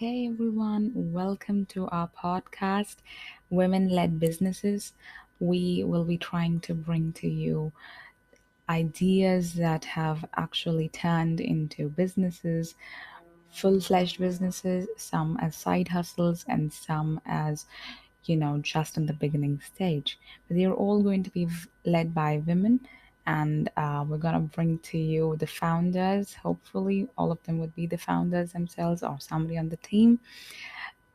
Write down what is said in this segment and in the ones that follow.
Hey everyone, welcome to our podcast, Women Led Businesses. We will be trying to bring to you ideas that have actually turned into businesses, full fledged businesses, some as side hustles, and some as just in the beginning stage. But they're all going to be led by women, and we're going to bring to you the founders. Hopefully, all of them would be the founders themselves or somebody on the team.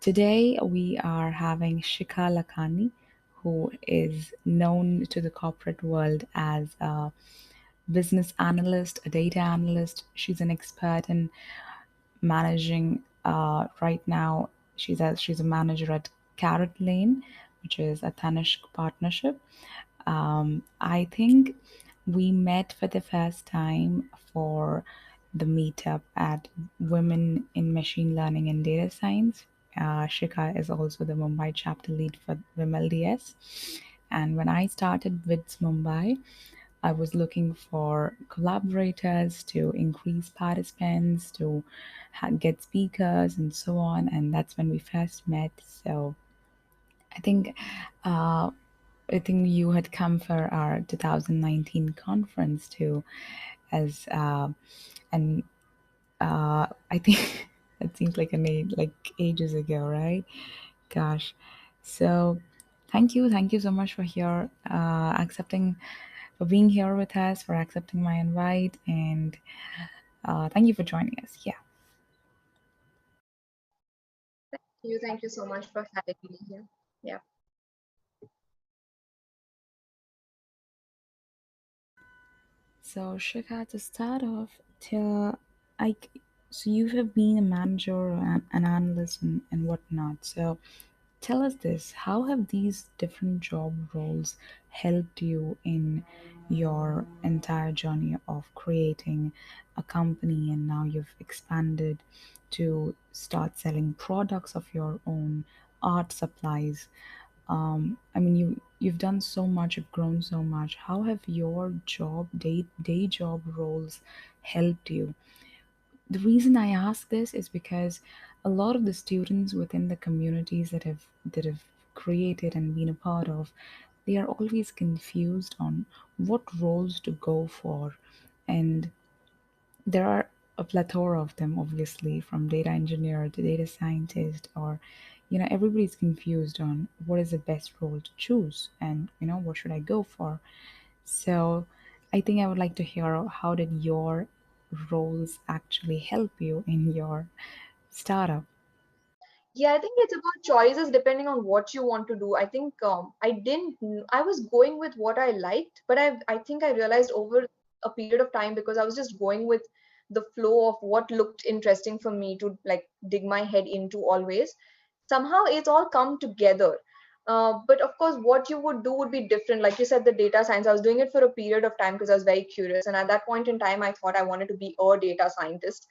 Today, we are having Shikha Lakhani, who is known to the corporate world as a business analyst, a data analyst. She's an expert in managing right now. She's a manager at Carrot Lane, which is a Tanishq partnership. I think we met for the first time for the meetup at Women in Machine Learning and Data Science. Shikha is also the Mumbai chapter lead for WLDS. And when I started with Mumbai, I was looking for collaborators to increase participants, to get speakers, and so on. And that's when we first met. So I think uh, I think you had come for our 2019 conference too, as and I think it seems like like ages ago, right? Gosh, so thank you so much for here accepting, for being here with us, for accepting my invite, and thank you for joining us. Yeah. Thank you so much for having me here. Yeah. So Shikha, to start off, I, so you have been a manager and an analyst and whatnot. So tell us this: how have these different job roles helped you in your entire journey of creating a company, and now you've expanded to start selling products of your own, art supplies? I mean, you've done so much, you've grown so much. How have your day job roles helped you? The reason I ask this is because a lot of the students within the communities that have created and been a part of, they are always confused on what roles to go for, and there are a plethora of them, obviously, from data engineer to data scientist, or everybody's confused on what is the best role to choose, and what should I go for. So I think I would like to hear, how did your roles actually help you in your startup? Yeah, I think it's about choices depending on what you want to do. I think I was going with what I liked, but I think I realized over a period of time, because I was just going with the flow of what looked interesting for me to like dig my head into always. Somehow it's all come together. But of course, what you would do would be different. Like you said, the data science, I was doing it for a period of time because I was very curious. And at that point in time, I thought I wanted to be a data scientist.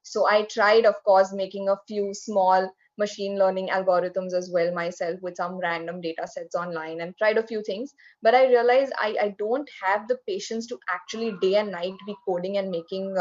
So I tried, of course, making a few small machine learning algorithms as well myself with some random data sets online and tried a few things. But I realized I don't have the patience to actually day and night be coding and making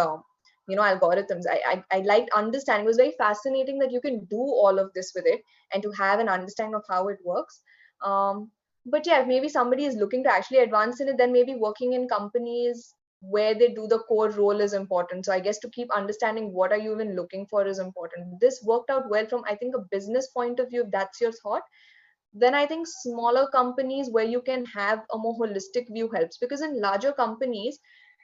algorithms. I liked understanding. It was very fascinating that you can do all of this with it and to have an understanding of how it works. But yeah, if maybe somebody is looking to actually advance in it, then maybe working in companies where they do the core role is important. So I guess to keep understanding what are you even looking for is important. This worked out well from, I think, a business point of view, if that's your thought. Then I think smaller companies where you can have a more holistic view helps, because in larger companies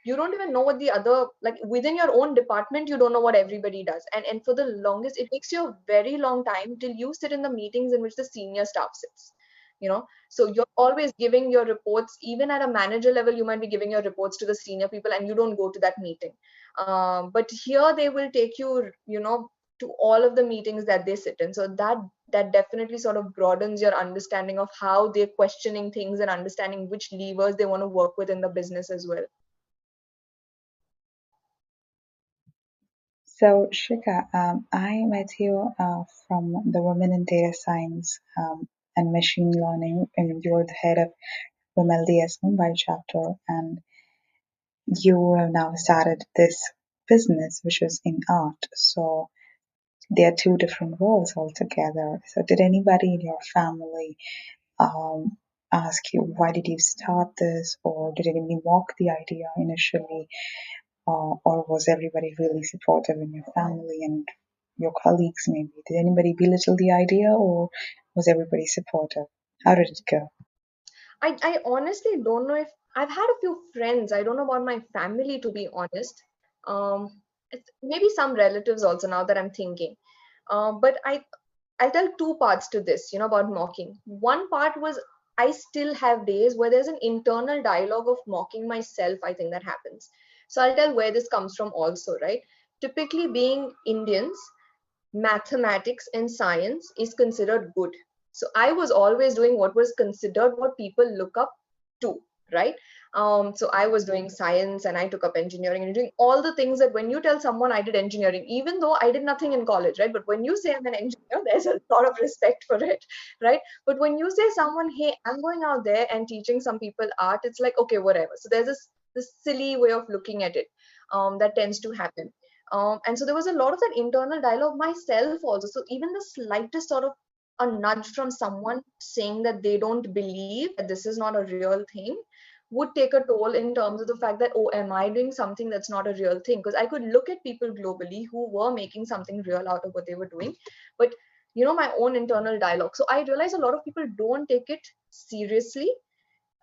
you don't even know what the other, like within your own department you don't know what everybody does, and for the longest it takes you a very long time till you sit in the meetings in which the senior staff sits. So you're always giving your reports. Even at a manager level you might be giving your reports to the senior people and you don't go to that meeting. But here they will take you, to all of the meetings that they sit in. So that definitely sort of broadens your understanding of how they're questioning things and understanding which levers they want to work with in the business as well. So, Shika, I met you from the Women in Data Science and Machine Learning, and you're the head of WMLDS Mumbai chapter, and you have now started this business, which is in art. So, They are two different worlds altogether. So, did anybody in your family um, ask you why did you start this, or did anybody mock the idea initially, or was everybody really supportive in your family and your colleagues? Maybe did anybody belittle the idea, or was everybody supportive? How did it go? I honestly don't know if I've had a few friends. I don't know about my family, to be honest. Maybe some relatives also, now that I'm thinking. But I'll tell two parts to this, about mocking. One part was I still have days where there's an internal dialogue of mocking myself, I think that happens. So I'll tell where this comes from also, right? Typically, being Indians, mathematics and science is considered good. So I was always doing what was considered what people look up to, right? So I was doing science and I took up engineering and doing all the things that when you tell someone I did engineering, even though I did nothing in college, right? But when you say I'm an engineer, there's a lot of respect for it, right? But when you say someone, hey, I'm going out there and teaching some people art, it's like, okay, whatever. So there's this silly way of looking at it that tends to happen. And so there was a lot of that internal dialogue myself also. So even the slightest sort of a nudge from someone saying that they don't believe that this is not a real thing would take a toll in terms of the fact that, oh, am I doing something that's not a real thing? Because I could look at people globally who were making something real out of what they were doing. But, my own internal dialogue. So I realize a lot of people don't take it seriously,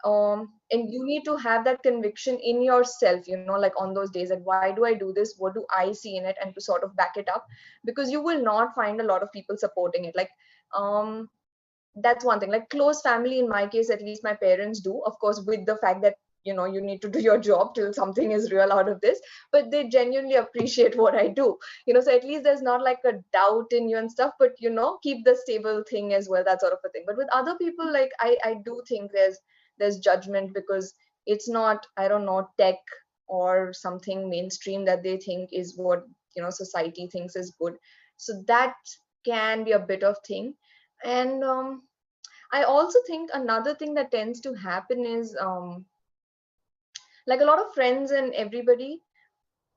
and you need to have that conviction in yourself, like on those days, that why do I do this, what do I see in it, and to sort of back it up, because you will not find a lot of people supporting it. Like, that's one thing. Like close family, in my case at least, my parents do, of course, with the fact that you need to do your job till something is real out of this, but they genuinely appreciate what I do, so at least there's not like a doubt in you and stuff, but keep the stable thing as well, that sort of a thing. But with other people, like I do think there's judgment, because it's not, I don't know, tech or something mainstream that they think is what society thinks is good. So that can be a bit of thing. And I also think another thing that tends to happen is, like a lot of friends and everybody,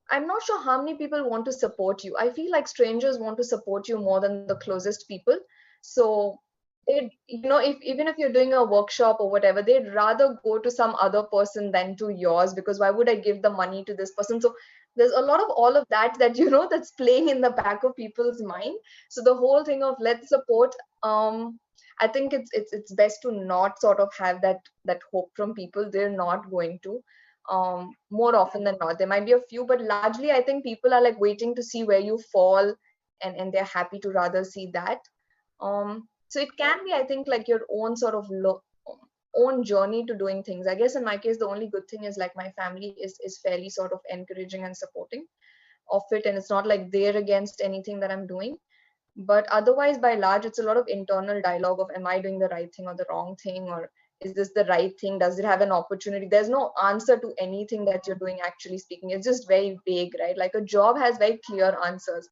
I'm not sure how many people want to support you. I feel like strangers want to support you more than the closest people. So if even if you're doing a workshop or whatever, they'd rather go to some other person than to yours, because why would I give the money to this person? So there's a lot of all of that that's playing in the back of people's mind. So the whole thing of let's support, I think it's best to not sort of have that hope from people. They're not going to, more often than not. There might be a few, but largely I think people are like waiting to see where you fall, and they're happy to rather see that. So it can be, I think, like your own sort of own journey to doing things. I guess in my case, the only good thing is like my family is fairly sort of encouraging and supporting of it, and it's not like they're against anything that I'm doing. But otherwise, by large, it's a lot of internal dialogue of, am I doing the right thing or the wrong thing, or is this the right thing, does it have an opportunity? There's no answer to anything that you're doing, actually speaking. It's just very vague, right? Like a job has very clear answers.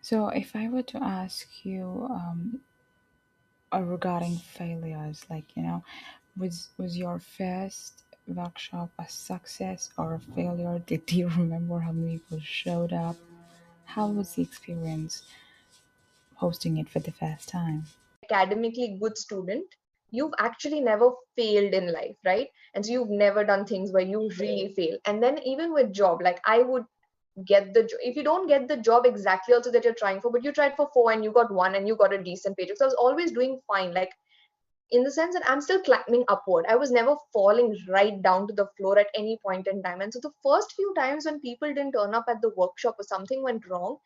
So, if I were to ask you regarding failures, was your first workshop a success or a failure? Did you remember how many people showed up? How was the experience hosting it for the first time? Academically good student, you've actually never failed in life, right? And so you've never done things where you really fail. And then even with job, like I would get the if you don't get the job exactly also that you're trying for, but you tried for four and you got one and you got a decent paycheck. So I was always doing fine, like in the sense that I'm still climbing upward. I was never falling right down to the floor at any point in time. And so the first few times when people didn't turn up at the workshop or something went wrong,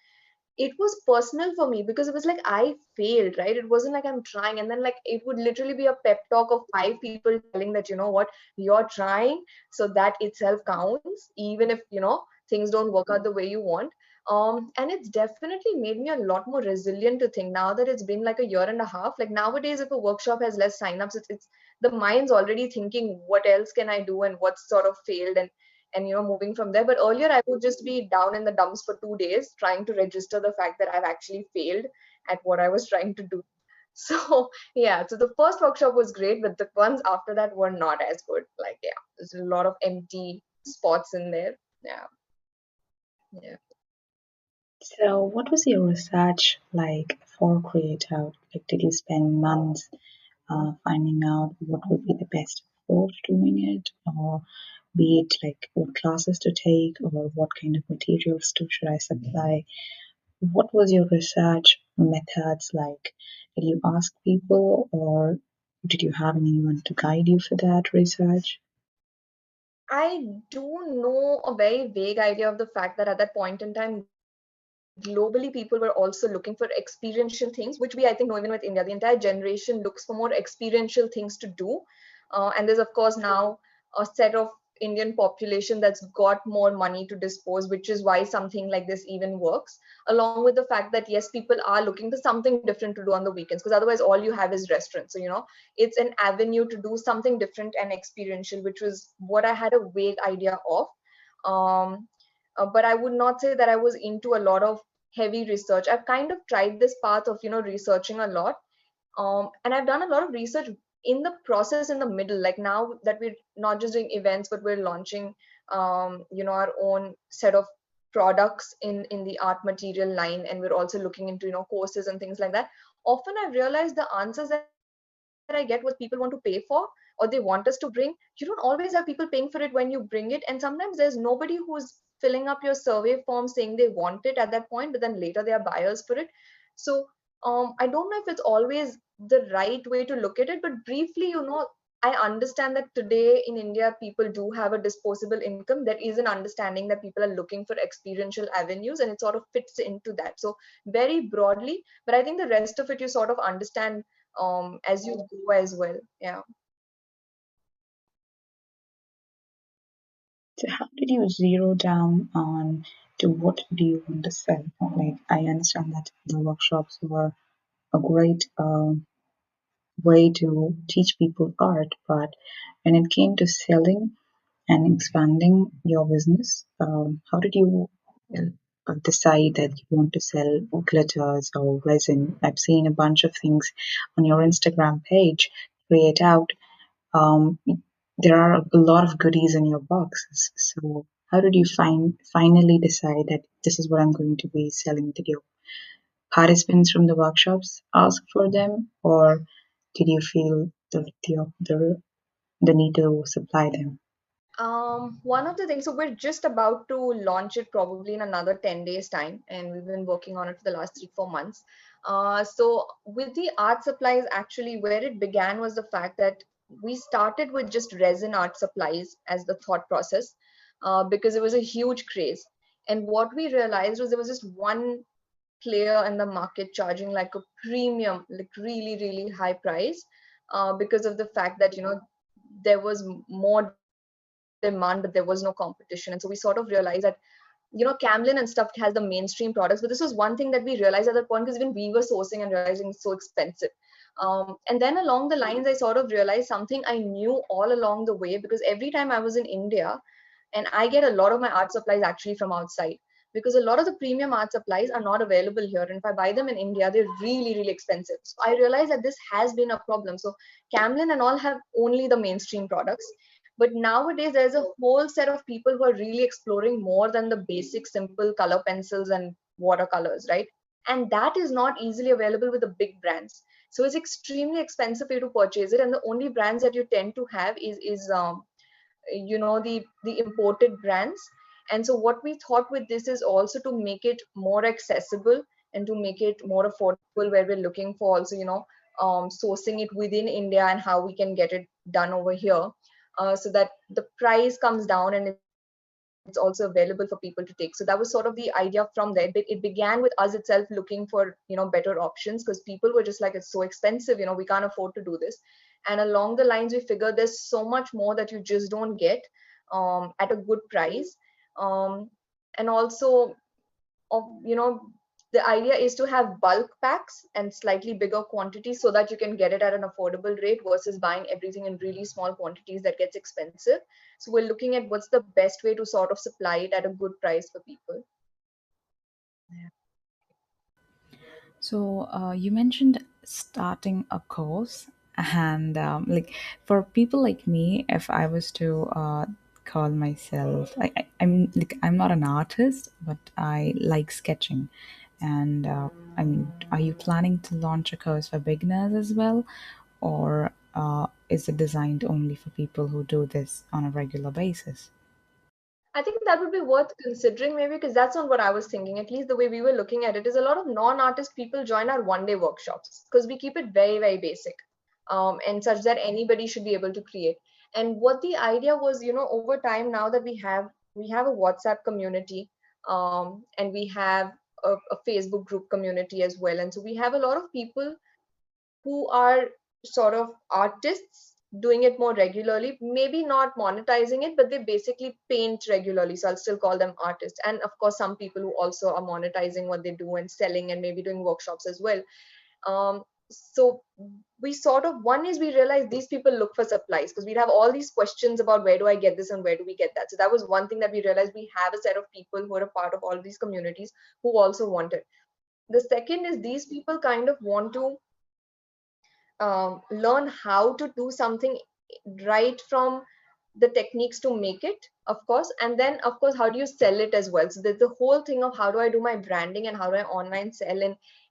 it was personal for me, because it was like I failed, right? It wasn't like I'm trying. And then like it would literally be a pep talk of five people telling that, you know what, you're trying. So that itself counts, even if, things don't work out the way you want. And it's definitely made me a lot more resilient to think now that it's been like a year and a half. Like nowadays, if a workshop has less signups, it's the mind's already thinking, what else can I do and what's sort of failed, and moving from there. But earlier I would just be down in the dumps for 2 days trying to register the fact that I've actually failed at what I was trying to do. So yeah, so the first workshop was great, but the ones after that were not as good. Like, yeah, there's a lot of empty spots in there. Yeah. Yeah. So, what was your research like for Create Out? Like, did you spend months finding out what would be the best approach doing it, or be it like what classes to take, or what kind of materials to should I supply? What was your research methods like? Did you ask people, or did you have anyone to guide you for that research? I do know a very vague idea of the fact that at that point in time, globally people were also looking for experiential things, which we I think know even with India. The entire generation looks for more experiential things to do. And there's, of course, now a set of Indian population that's got more money to dispose, which is why something like this even works. Along with the fact that, yes, people are looking for something different to do on the weekends, because otherwise all you have is restaurants. So, it's an avenue to do something different and experiential, which was what I had a vague idea of. Um, but I would not say that I was into a lot of heavy research. I've kind of tried this path of, researching a lot. And I've done a lot of research in the process in the middle. Like now that we're not just doing events, but we're launching, our own set of products in the art material line, and we're also looking into, courses and things like that. Often I've realized the answers that I get, what people want to pay for or they want us to bring, you don't always have people paying for it when you bring it, and sometimes there's nobody who's filling up your survey form saying they want it at that point, but then later they are buyers for it. So I don't know if it's always the right way to look at it, but briefly, I understand that today in India, people do have a disposable income. There is an understanding that people are looking for experiential avenues, and it sort of fits into that. So, very broadly, but I think the rest of it you sort of understand as you go as well. Yeah. So, how did you zero down on to what do you want to sell? Like, I understand that the workshops were a great way to teach people art, but when it came to selling and expanding your business, how did you decide that you want to sell glitters or resin? I've seen a bunch of things on your Instagram page. Create Out. Um, there are a lot of goodies in your boxes. So how did you finally decide that this is what I'm going to be selling? Did your participants from the workshops ask for them, or did you feel the need to supply them? One of the things, so we're just about to launch it probably in another 10 days time, and we've been working on it for the last 3 4 months. So with the art supplies, actually where it began was the fact that we started with just resin art supplies as the thought process, because it was a huge craze. And what we realized was there was just one player in the market charging like a premium, like really, really high price, because of the fact that, there was more demand, but there was no competition. And so we sort of realized that, Camlin and stuff has the mainstream products, but this was one thing that we realized at that point, because even we were sourcing and realizing it's so expensive. And then along the lines, I sort of realized something I knew all along the way, because every time I was in India, and I get a lot of my art supplies actually from outside, because a lot of the premium art supplies are not available here, and if I buy them in India, they're really, really expensive. So I realized that this has been a problem. So Camlin and all have only the mainstream products, but nowadays there's a whole set of people who are really exploring more than the basic simple color pencils and watercolors, right? And that is not easily available with the big brands. So it's extremely expensive for you to purchase it, and the only brands that you tend to have is the imported brands. And so what we thought with this is also to make it more accessible and to make it more affordable, where we're looking for also, sourcing it within India and how we can get it done over here, so that the price comes down and it's also available for people to take. So that was sort of the idea from there. It began with us itself looking for, better options, because people were just like, it's so expensive, we can't afford to do this. And along the lines, we figured there's so much more that you just don't get at a good price. um, and also, the idea is to have bulk packs and slightly bigger quantities, so that you can get it at an affordable rate versus buying everything in really small quantities that gets expensive. So we're looking at what's the best way to sort of supply it at a good price for people. So you mentioned starting a course, and like for people like me, if I was to call myself. I'm not an artist, but I like sketching. And I mean, are you planning to launch a course for beginners as well, or is it designed only for people who do this on a regular basis? I think that would be worth considering maybe because that's not what I was thinking. At least the way we were looking at it is a lot of non-artist people join our one-day workshops because we keep it very, very basic, and such that anybody should be able to create. And what the idea was, over time now that we have a WhatsApp community, and we have a Facebook group community as well, and so we have a lot of people who are sort of artists doing it more regularly, maybe not monetizing it, but they basically paint regularly. So I'll still call them artists. And of course, some people who also are monetizing what they do and selling and maybe doing workshops as well. So we sort of, one is we realized these people look for supplies because we'd have all these questions about where do I get this and where do we get that. So that was one thing that we realized we have a set of people who are a part of all of these communities who also want it. The second is these people kind of want to learn how to do something right from the techniques to make it, of course, and then of course how do you sell it as well. So there's the whole thing of how do I do my branding and how do I online sell,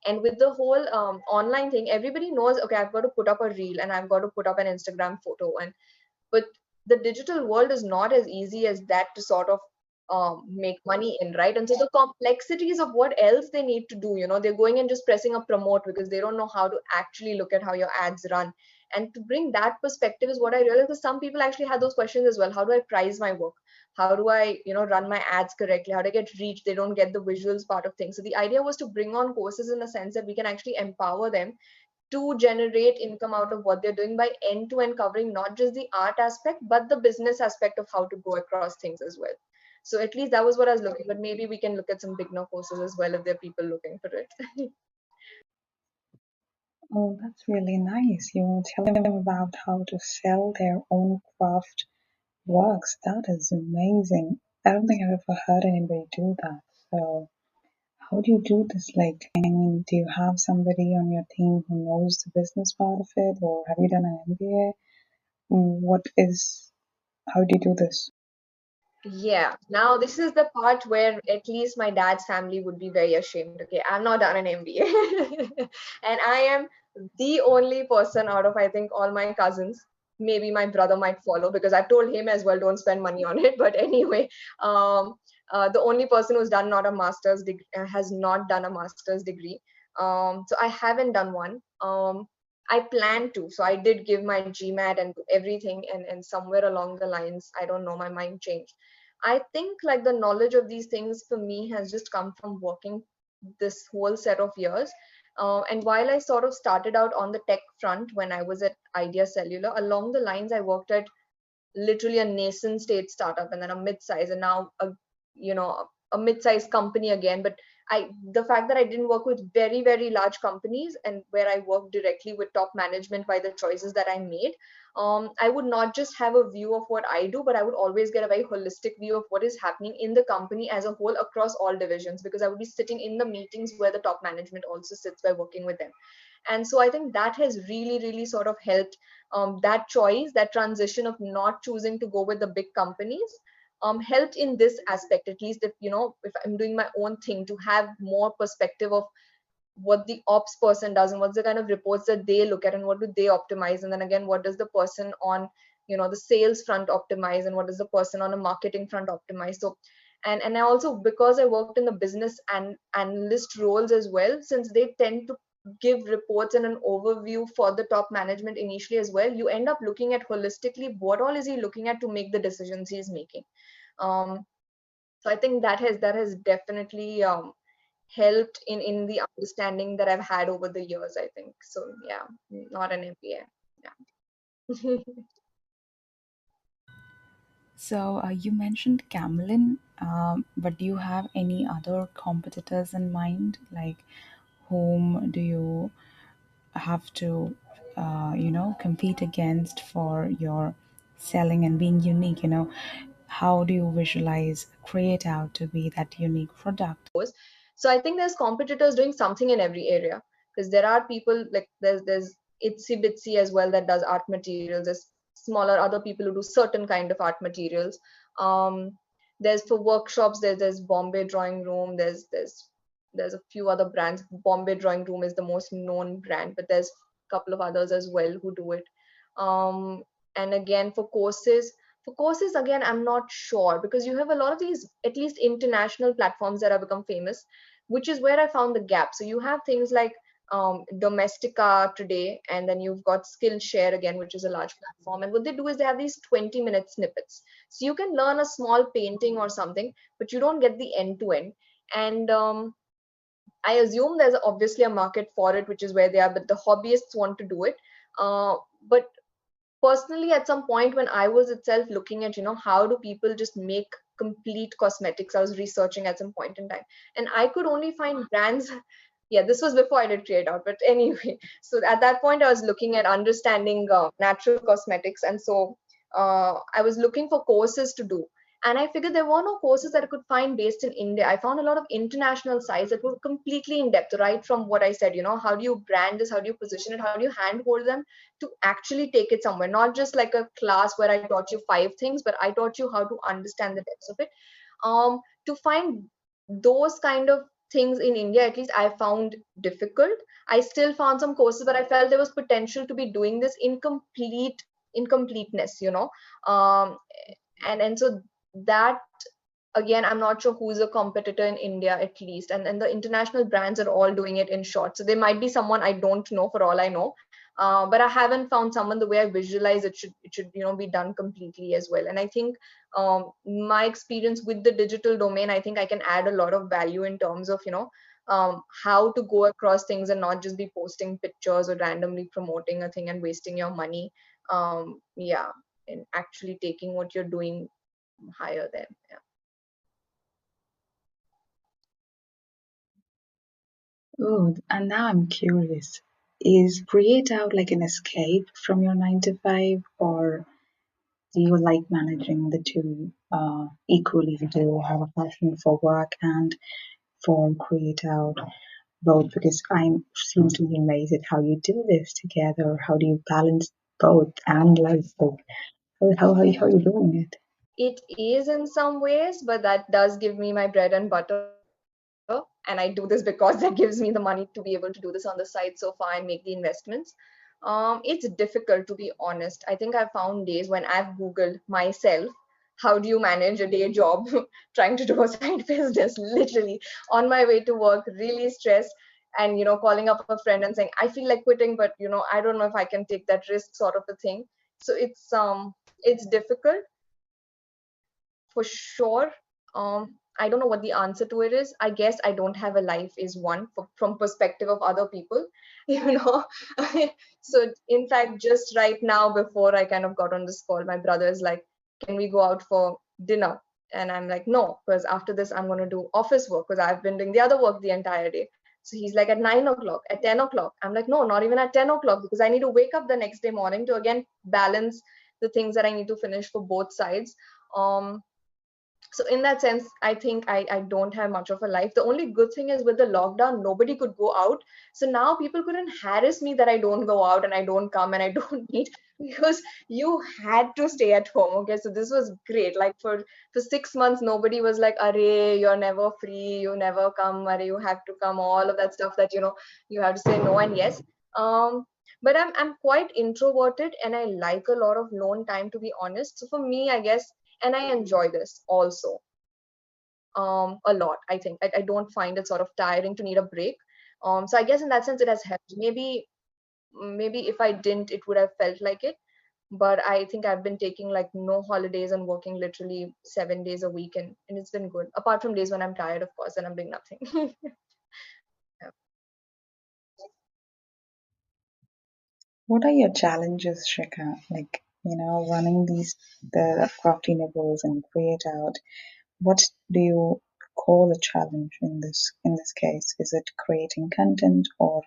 and with the whole online thing, everybody knows, okay, I've got to put up a reel and I've got to put up an Instagram photo, and but the digital world is not as easy as that to sort of make money in, right? And so the complexities of what else they need to do, they're going and just pressing a promote because they don't know how to actually look at how your ads run. And to bring that perspective is what I realized, because some people actually had those questions as well. How do I price my work? How do I, run my ads correctly? How do I get reach? They don't get the visuals part of things. So the idea was to bring on courses in a sense that we can actually empower them to generate income out of what they're doing by end to end covering not just the art aspect but the business aspect of how to go across things as well. So at least that was what I was looking, but maybe we can look at some beginner courses as well if there are people looking for it. Oh, that's really nice. You tell them about how to sell their own craft works. That is amazing. I don't think I've ever heard anybody do that. So, how do you do this? Like, I mean, do you have somebody on your team who knows the business part of it, or have you done an MBA? What is, how do you do this? Yeah, now this is the part where at least my dad's family would be very ashamed. Okay, I've not done an MBA. And I am the only person out of, I think, all my cousins. Maybe my brother might follow because I've told him as well, don't spend money on it. But anyway, the only person who's done not a master's degree has not done a master's degree. So I haven't done one. I plan to. So I did give my GMAT and everything, and somewhere along the lines, I don't know, my mind changed. I think like the knowledge of these things for me has just come from working this whole set of years. And while I sort of started out on the tech front when I was at Idea Cellular, along the lines I worked at literally a nascent state startup and then a mid-size and now a mid-sized company again. But the fact that I didn't work with very, very large companies and where I worked directly with top management by the choices that I made, I would not just have a view of what I do, but I would always get a very holistic view of what is happening in the company as a whole across all divisions, because I would be sitting in the meetings where the top management also sits by working with them. And so I think that has really, really sort of helped, that choice, that transition of not choosing to go with the big companies, helped in this aspect, at least if I'm doing my own thing, to have more perspective of what the ops person does and what's the kind of reports that they look at and what do they optimize, and then again what does the person on the sales front optimize and what does the person on a marketing front optimize. So and I also, because I worked in the business and analyst roles as well, since they tend to give reports and an overview for the top management initially as well, you end up looking at holistically what all is he looking at to make the decisions he's making. um, so I think that has definitely helped in the understanding that I've had over the years, I think. So yeah, not an MBA. Yeah. So you mentioned Camlin, but do you have any other competitors in mind? Like, whom do you have to, compete against for your selling and being unique? How do you visualize, create out to be that unique product? So I think there's competitors doing something in every area, because there are people like there's Itsy Bitsy as well that does art materials. There's smaller other people who do certain kind of art materials. There's for workshops, there's Bombay Drawing Room, there's a few other brands. Bombay Drawing Room is the most known brand, but there's a couple of others as well who do it. um, and again, for courses again, I'm not sure, because you have a lot of these at least international platforms that have become famous, which is where I found the gap. So you have things like Domestika today, and then you've got Skillshare again, which is a large platform. And what they do is they have these 20-minute snippets. So you can learn a small painting or something, but you don't get the end to end. And I assume there's obviously a market for it, which is where they are, but the hobbyists want to do it. But personally, at some point when I was itself looking at, how do people just make complete cosmetics, I was researching at some point in time, and I could only find brands. Yeah, this was before I did create out, but anyway, so at that point I was looking at understanding natural cosmetics, and so I was looking for courses to do. And I figured there were no courses that I could find based in India. I found a lot of international sites that were completely in depth, right from what I said, how do you brand this, how do you position it, how do you handhold them to actually take it somewhere, not just like a class where I taught you 5 things, but I taught you how to understand the depths of it. To find those kind of things in India, at least I found difficult. I still found some courses, but I felt there was potential to be doing this incompleteness, um, and so that, again, I'm not sure who's a competitor in India, at least, and the international brands are all doing it in short. So there might be someone I don't know, for all I know, but I haven't found someone the way I visualize it should be done completely as well. And I think my experience with the digital domain, I think I can add a lot of value in terms of how to go across things and not just be posting pictures or randomly promoting a thing and wasting your money. Yeah, and actually taking what you're doing higher there. Yeah. Oh, and now I'm curious. Is Create Out like an escape from your 9 to 5, or do you like managing the two equally? Do you have a passion for work and for Create Out both? Because I seem to be amazed at how you do this together. How do you balance both and life? Like, how are you doing it? It is in some ways, but that does give me my bread and butter. And I do this because that gives me the money to be able to do this on the side so far and make the investments. It's difficult, to be honest. I think I've found days when I've Googled myself, how do you manage a day job trying to do a side business, literally on my way to work, really stressed, and calling up a friend and saying, I feel like quitting, but I don't know if I can take that risk, sort of a thing. So it's difficult for sure. I don't know what the answer to it is. I guess I don't have a life is one, from perspective of other people, you know. So in fact, just right now before I kind of got on this call, my brother is like, "Can we go out for dinner?" And I'm like, "No, because after this I'm going to do office work because I've been doing the other work the entire day." So he's like, "At 9 o'clock, at 10 o'clock." I'm like, "No, not even at 10 o'clock, because I need to wake up the next day morning to again balance the things that I need to finish for both sides." Um, so in that sense, I think I don't have much of a life. The only good thing is, with the lockdown, nobody could go out, so now people couldn't harass me that I don't go out and I don't come and I don't meet, because you had to stay at home. Okay, so this was great. Like for 6 months, nobody was like, "Arey, you're never free, you never come, Arey, you have to come," all of that stuff that you have to say no and yes. But I'm quite introverted and I like a lot of lone time, to be honest. So for me, I guess, and I enjoy this also a lot. I think I don't find it sort of tiring to need a break. So I guess in that sense it has helped. Maybe if I didn't, it would have felt like it. But I think I've been taking like no holidays and working literally 7 days a week, and it's been good. Apart from days when I'm tired, of course, and I'm doing nothing. Yeah. What are your challenges, Shikha? Like, running the Crafty Nibbles and Create Out. What do you call a challenge in this case? Is it creating content, or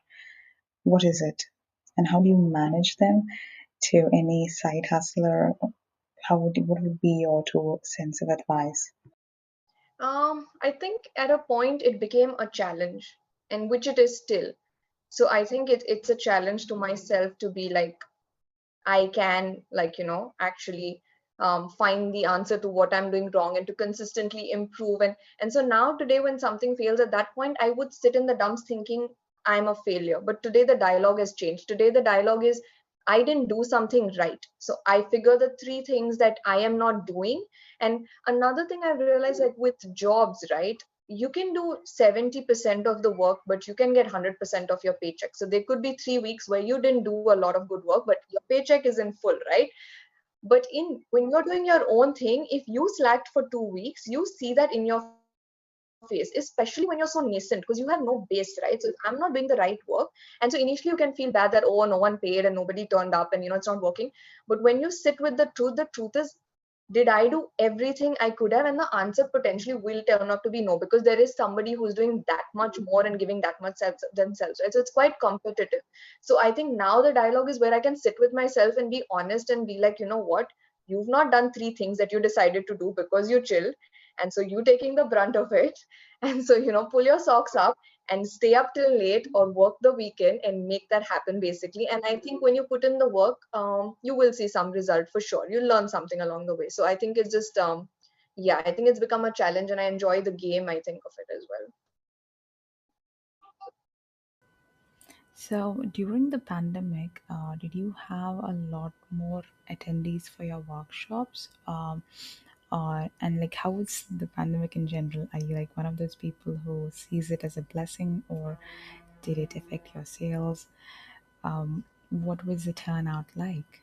what is it? And how do you manage them to any side hustler? What would be your 2 cents of advice? I think at a point it became a challenge, and which it is still. So I think it's a challenge to myself to be like, I can, like, actually find the answer to what I'm doing wrong and to consistently improve. And so now today, when something fails, at that point I would sit in the dumps thinking I'm a failure. But today the dialogue has changed. Today the dialogue is, I didn't do something right. So I figure the three things that I am not doing. And another thing I've realized, like with jobs, right? You can do 70% of the work, but you can get 100% of your paycheck. So there could be 3 weeks where you didn't do a lot of good work, but your paycheck is in full, right? But in when you're doing your own thing, if you slacked for 2 weeks, you see that in your face, especially when you're so nascent, because you have no base, right? So if I'm not doing the right work, and so initially you can feel bad that, oh, no one paid and nobody turned up and it's not working. But when you sit with the truth is, did I do everything I could have? And the answer potentially will turn out to be no, because there is somebody who's doing that much more and giving that much themselves, right? So it's quite competitive. So I think now the dialogue is where I can sit with myself and be honest and be like, you know what? You've not done three things that you decided to do because you chilled. And so you taking the brunt of it. And so, pull your socks up and stay up till late or work the weekend and make that happen basically. And I think when you put in the work, you will see some result for sure. You'll learn something along the way. So I think it's just yeah, I think it's become a challenge and I enjoy the game, I think, of it as well. So during the pandemic, did you have a lot more attendees for your workshops? And like, how was the pandemic in general? Are you like one of those people who sees it as a blessing, or did it affect your sales? What was the turnout like?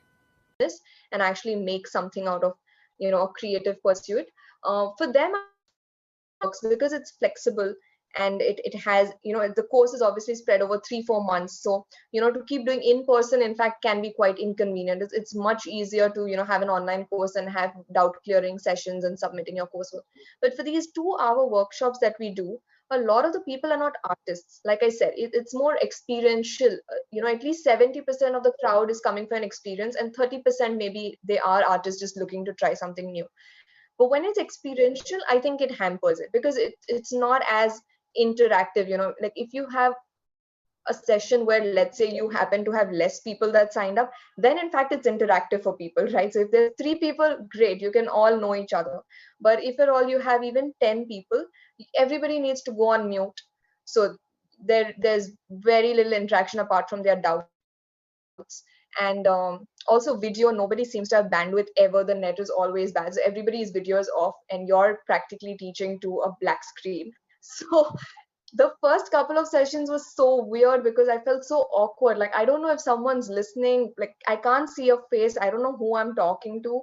This and actually make something out of a creative pursuit. For them, I think it works because it's flexible, and it has, the course is obviously spread over 3-4 months. So to keep doing in person, in fact, can be quite inconvenient. It's much easier to have an online course and have doubt clearing sessions and submitting your coursework. But for these 2-hour workshops that we do, a lot of the people are not artists. Like I said, it's more experiential. At least 70% of the crowd is coming for an experience, and 30% maybe they are artists just looking to try something new. But when it's experiential, I think it hampers it because it's not as interactive. Like if you have a session where, let's say, you happen to have less people that signed up, then in fact it's interactive for people, right? So if there's 3 people, great, you can all know each other. But if at all you have even 10 people, everybody needs to go on mute. So there's very little interaction apart from their doubts. And also video, nobody seems to have bandwidth ever. The net is always bad, so everybody's video is off and you're practically teaching to a black screen. So the first couple of sessions was so weird because I felt so awkward. Like, I don't know if someone's listening. Like, I can't see a face. I don't know who I'm talking to.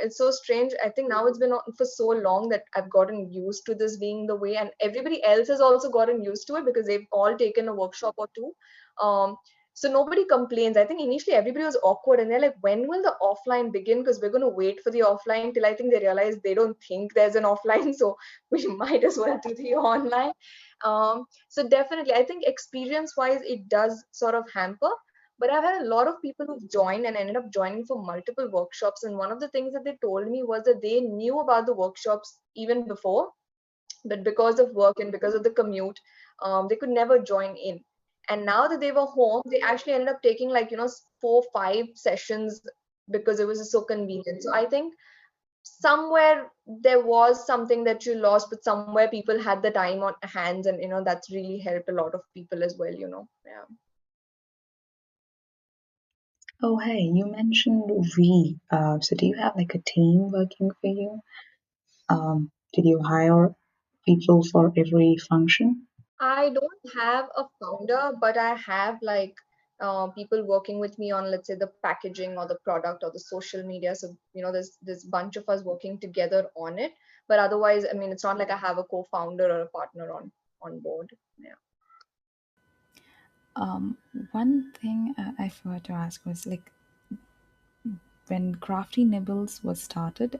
It's so strange. I think now it's been on for so long that I've gotten used to this being the way, and everybody else has also gotten used to it because they've all taken a workshop or two. Um, so nobody complains. I think initially everybody was awkward and they're like, when will the offline begin? Because we're going to wait for the offline till I think they realize they don't think there's an offline. So we might as well do the online. So definitely, I think experience-wise, it does sort of hamper. But I've had a lot of people who've joined and ended up joining for multiple workshops. And one of the things that they told me was that they knew about the workshops even before, but because of work and because of the commute, they could never join in. And now that they were home, they actually ended up taking like 4-5 sessions because it was so convenient. So I think somewhere there was something that you lost, but somewhere people had the time on hands, and that's really helped a lot of people as well. Yeah. Oh, hey, you mentioned we. So do you have like a team working for you? Did you hire people for every function? I don't have a founder, but I have like people working with me on, let's say, the packaging or the product or the social media. So there's bunch of us working together on it. But otherwise, I mean, it's not like I have a co-founder or a partner on board. Yeah. Um, One thing I forgot to ask was like, when Crafty Nibbles was started,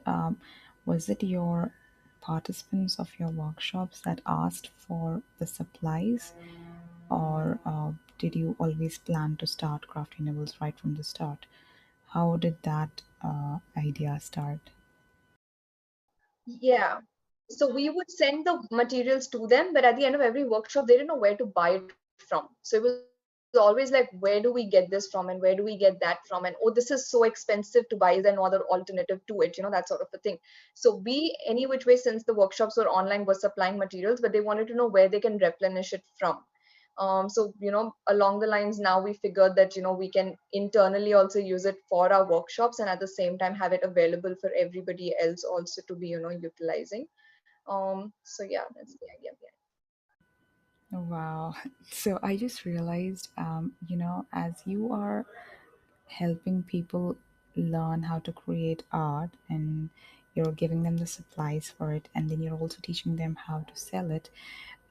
was it your participants of your workshops that asked for the supplies, or did you always plan to start Crafty Nibbles right from the start? How did that idea start? Yeah. So we would send the materials to them, but at the end of every workshop, they didn't know where to buy it from. So it was always like, always like, where do we get this from and where do we get that from, and oh, this is so expensive to buy, is there no other alternative to it, that sort of a thing. So we, any which way, since the workshops were online, were supplying materials, but they wanted to know where they can replenish it from. So along the lines, now we figured that we can internally also use it for our workshops, and at the same time have it available for everybody else also to be utilizing. So yeah, that's the idea behind. Wow. So I just realized, as you are helping people learn how to create art and you're giving them the supplies for it, and then you're also teaching them how to sell it,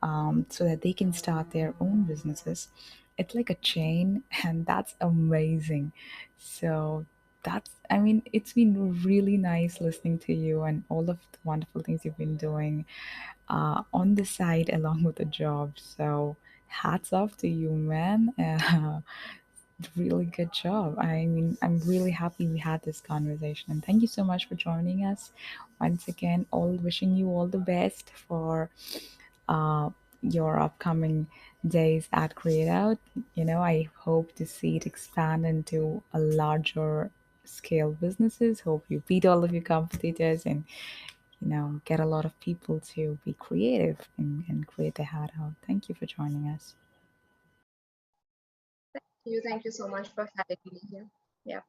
so that they can start their own businesses. It's like a chain, and that's amazing. So I mean, it's been really nice listening to you and all of the wonderful things you've been doing on the side along with the job. So hats off to you, man. Really good job. I mean, I'm really happy we had this conversation, and thank you so much for joining us once again. All wishing you all the best for uh, your upcoming days at Create Out. I hope to see it expand into a larger scale businesses. Hope you beat all of your competitors and get a lot of people to be creative and create their heart out. Thank you for joining us. Thank you so much for having me here. Yeah.